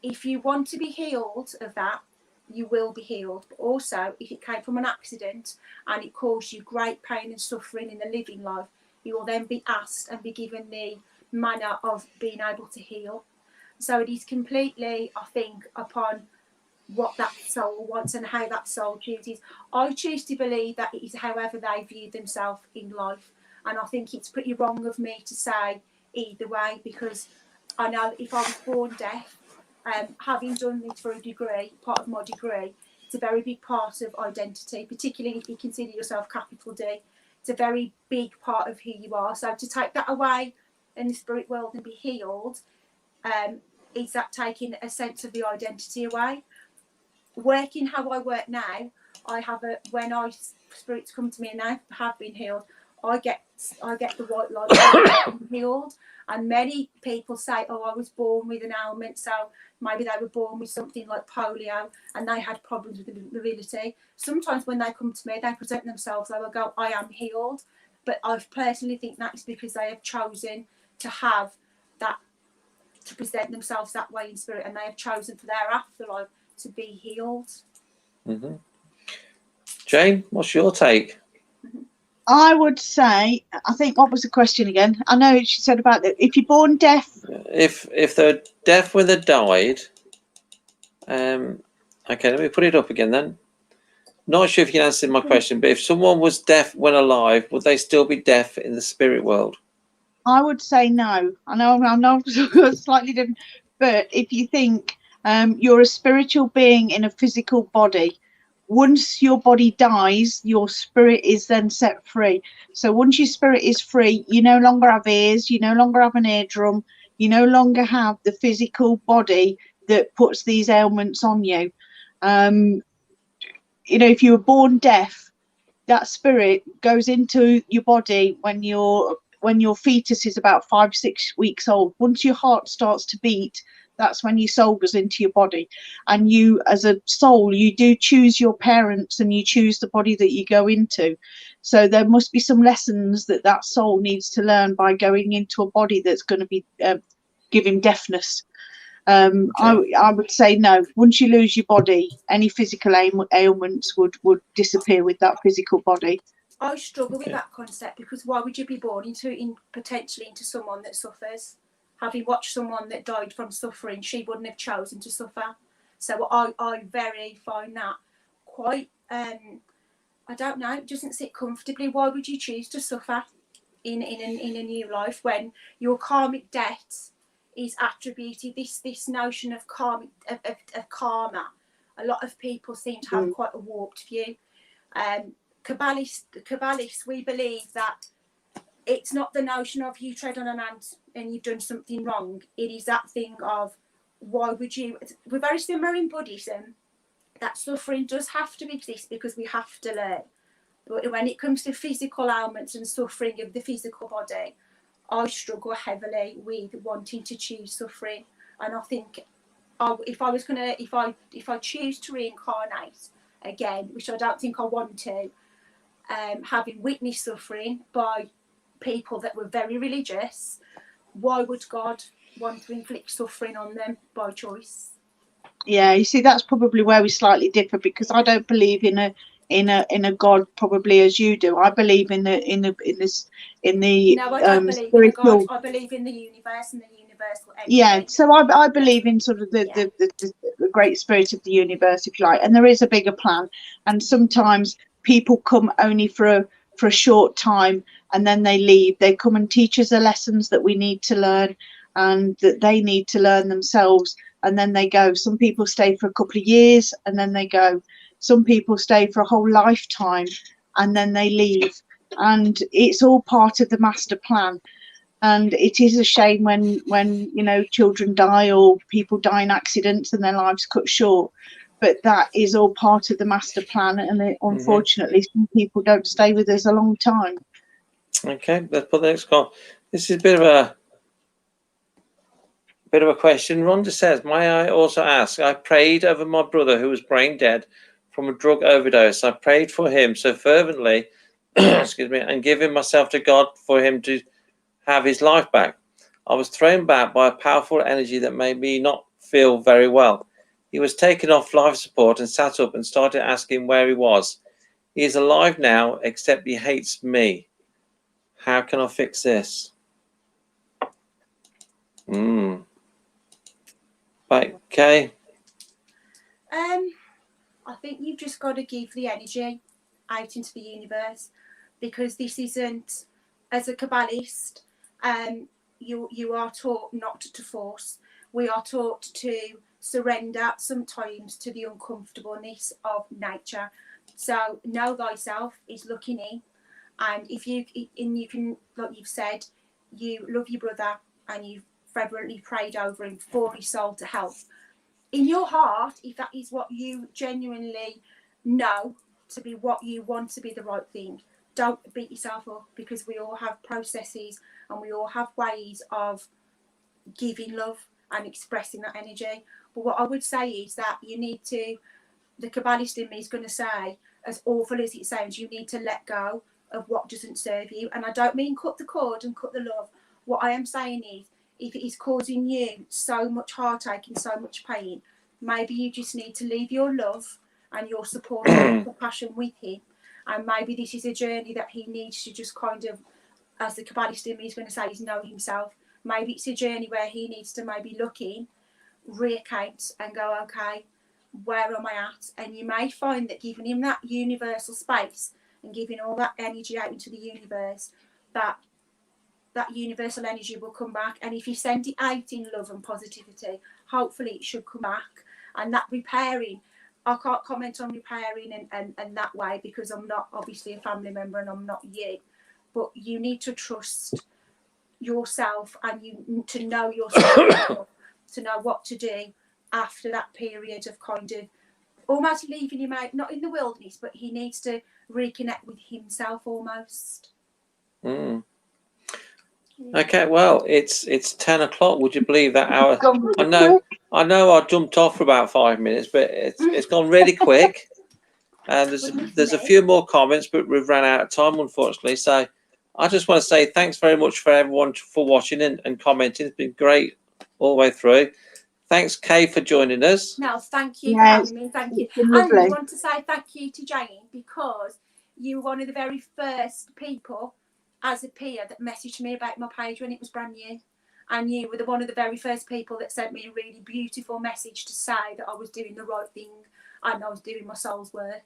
if you want to be healed of that, you will be healed. But also, if it came from an accident and it caused you great pain and suffering in the living life, you will then be asked and be given the manner of being able to heal. So it is completely, I think, upon what that soul wants and how that soul chooses. I choose to believe that it is however they view themselves in life. And I think it's pretty wrong of me to say either way, because I know that if I was born deaf, having done this for a degree, part of my degree, it's a very big part of identity, particularly if you consider yourself capital D. It's a very big part of who you are. So to take that away in the spirit world and be healed, is that taking a sense of the identity away? Working how I work now, I have when spirits come to me and I have been healed, I get the white light I'm healed. And many people say, oh, I was born with an ailment, so maybe they were born with something like polio and they had problems with the mobility. Sometimes when they come to me, they present themselves, they will go, I am healed. But I personally think that is because they have chosen to have that, to present themselves that way in spirit, and they have chosen for their afterlife to be healed. Mm-hmm. Jane, what's your take? I would say, I think, what was the question again? I know she said about that. If you're born deaf, if they're deaf when they died, okay, let me put it up again then. Not sure if you can answer my question, but if someone was deaf when alive, would they still be deaf in the spirit world? I would say no. I know I'm not slightly different, but if you think you're a spiritual being in a physical body, once your body dies, your spirit is then set free. So once your spirit is free, you no longer have ears, you no longer have an eardrum, you no longer have the physical body that puts these ailments on you. You know, if you were born deaf, that spirit goes into your body when your fetus is about 5-6 weeks old. Once your heart starts to beat, that's when your soul goes into your body. And you, as a soul, you do choose your parents and you choose the body that you go into. So there must be some lessons that soul needs to learn by going into a body that's going to be giving deafness. Okay. I would say no. Once you lose your body, any physical ailments would disappear with that physical body. I struggle with that concept, because why would you be born potentially into someone that suffers? Having watched someone that died from suffering, she wouldn't have chosen to suffer. So I very find that quite, I don't know, it doesn't sit comfortably. Why would you choose to suffer in a new life when your karmic debt is attributed, this notion of karma? A lot of people seem to have quite a warped view. Kabbalists, we believe that it's not the notion of you tread on an ant and you've done something wrong. It is that thing of, why would you? We're very similar in Buddhism, that suffering does have to exist because we have to learn. But when it comes to physical ailments and suffering of the physical body, I struggle heavily with wanting to choose suffering. And I think if I choose to reincarnate again, which I don't think I want to, having witnessed suffering by people that were very religious, why would God want to inflict suffering on them by choice? Yeah, you see, that's probably where we slightly differ, because I don't believe in in a God probably as you do. I believe in the No, I don't believe in a God. spiritual. I believe in the universe and the universal energy. Yeah, so I believe in sort of the great spirit of the universe, if you like, and there is a bigger plan. And sometimes people come only for a short time and then they leave. They come and teach us the lessons that we need to learn and that they need to learn themselves, and then they go. Some people stay for a couple of years and then they go. Some people stay for a whole lifetime and then they leave. And it's all part of the master plan. And it is a shame when you know, children die or people die in accidents and their lives cut short, but that is all part of the master plan, and unfortunately some people don't stay with us a long time. Okay, let's put the next call. This is a bit of a question. Rhonda says, may I also ask, I prayed over my brother who was brain dead from a drug overdose. I prayed for him so fervently excuse me, and giving myself to God for him to have his life back. I was thrown back by a powerful energy that made me not feel very well. He was taken off life support and sat up and started asking where he was. He is alive now, except he hates me. How can I fix this? Right, Kay? I think you've just got to give the energy out into the universe, because this isn't, as a Kabbalist, you are taught not to force. We are taught to surrender sometimes to the uncomfortableness of nature. So know thyself is looking in, and if you can, like you've said, you love your brother and you've fervently prayed over him for his soul to help. In your heart, if that is what you genuinely know to be what you want to be the right thing, don't beat yourself up, because we all have processes and we all have ways of giving love and expressing that energy. But what I would say is that you need to, the Kabbalist in me is going to say, as awful as it sounds, you need to let go of what doesn't serve you. And I don't mean cut the cord and cut the love. What I am saying is, if it is causing you so much heartache and so much pain, maybe you just need to leave your love and your support and compassion with him. And maybe this is a journey that he needs to just kind of, as the Kabbalist in me is going to say, is know himself. Maybe it's a journey where he needs to maybe look in, reaccount and go, okay, where am I at? And you may find that giving him that universal space and giving all that energy out into the universe, that universal energy will come back. And if you send it out in love and positivity, hopefully it should come back. And that repairing, I can't comment on repairing and that way, because I'm not obviously a family member and I'm not you, but you need to trust yourself and you to know yourself to know what to do after that period of kind of almost leaving him out, not in the wilderness, but he needs to reconnect with himself almost. Okay, well, it's 10 o'clock. Would you believe that hour? I know I jumped off for about 5 minutes, but it's gone really quick. And there's a few more comments, but we've run out of time, unfortunately. So I just want to say thanks very much for everyone for watching and commenting. It's been great all the way through. Thanks, Kay, for joining us. No, thank you for having me. Thank you. And I want to say thank you to Jane, because you were one of the very first people as a peer that messaged me about my page when it was brand new. And you were one of the very first people that sent me a really beautiful message to say that I was doing the right thing and I was doing my soul's work.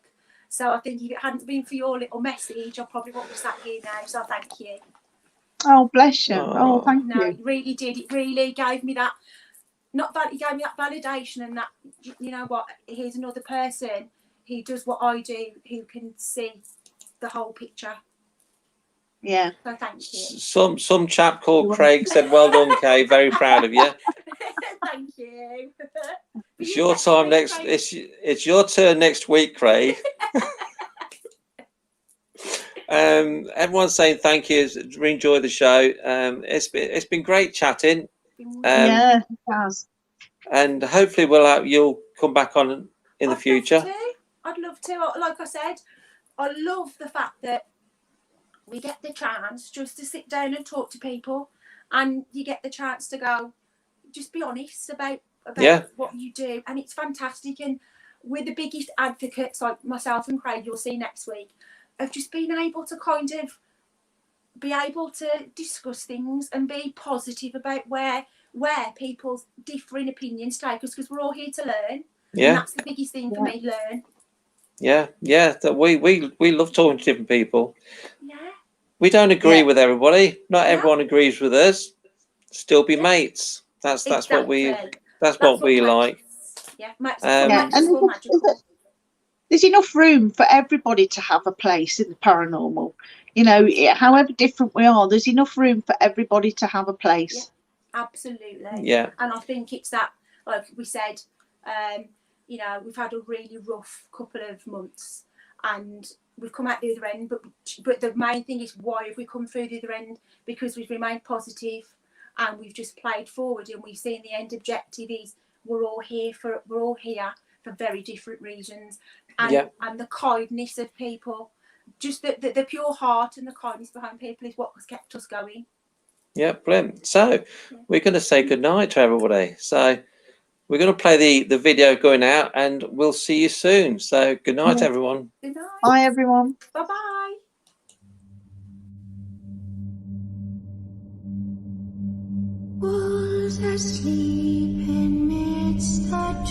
So I think if it hadn't been for your little message, I probably wouldn't be sat here now. So thank you. Oh, bless you. Oh, thank you. No, it really did. It really gave me that, it gave me that validation and that, you know what, here's another person who does what I do, who can see the whole picture. Yeah. So thank you. Some chap called Craig said, well done, Kay. Very proud of you. Thank you. It's your time next. It's your turn next week, Craig. Everyone's saying thank you. We enjoy the show. It's been great chatting. Yeah, it has. And hopefully you'll come back on in the future. I'd love to. Like I said, I love the fact that we get the chance just to sit down and talk to people, and you get the chance to go, just be honest about what you do, and it's fantastic. And we're the biggest advocates, like myself and Craig, you'll see next week, of just being able to kind of be able to discuss things and be positive about where people's differing opinions take us, because we're all here to learn. Yeah. And that's the biggest thing for me, learn. Yeah. That we love talking to different people. Yeah. We don't agree Yeah. with everybody. Not Yeah. everyone agrees with us. Still be mates. That's what we That's what we makes, like. yeah, makes Yeah, us and all magical. there's enough room for everybody to have a place in the paranormal. You know, however different we are, there's enough room for everybody to have a place. Yeah, absolutely. Yeah. And I think it's that, like we said, you know, we've had a really rough couple of months and we've come out the other end, but the main thing is, why have we come through the other end? Because we've remained positive and we've just played forward, and we've seen the end objective is we're all here for very different reasons, and and the kindness of people, just the pure heart and the kindness behind people is what has kept us going. Yeah, brilliant. So we're going to say goodnight to everybody. So we're going to play the video going out, and we'll see you soon. So good night, everyone. Good night. Bye, everyone. Bye-bye. Was asleep in midst the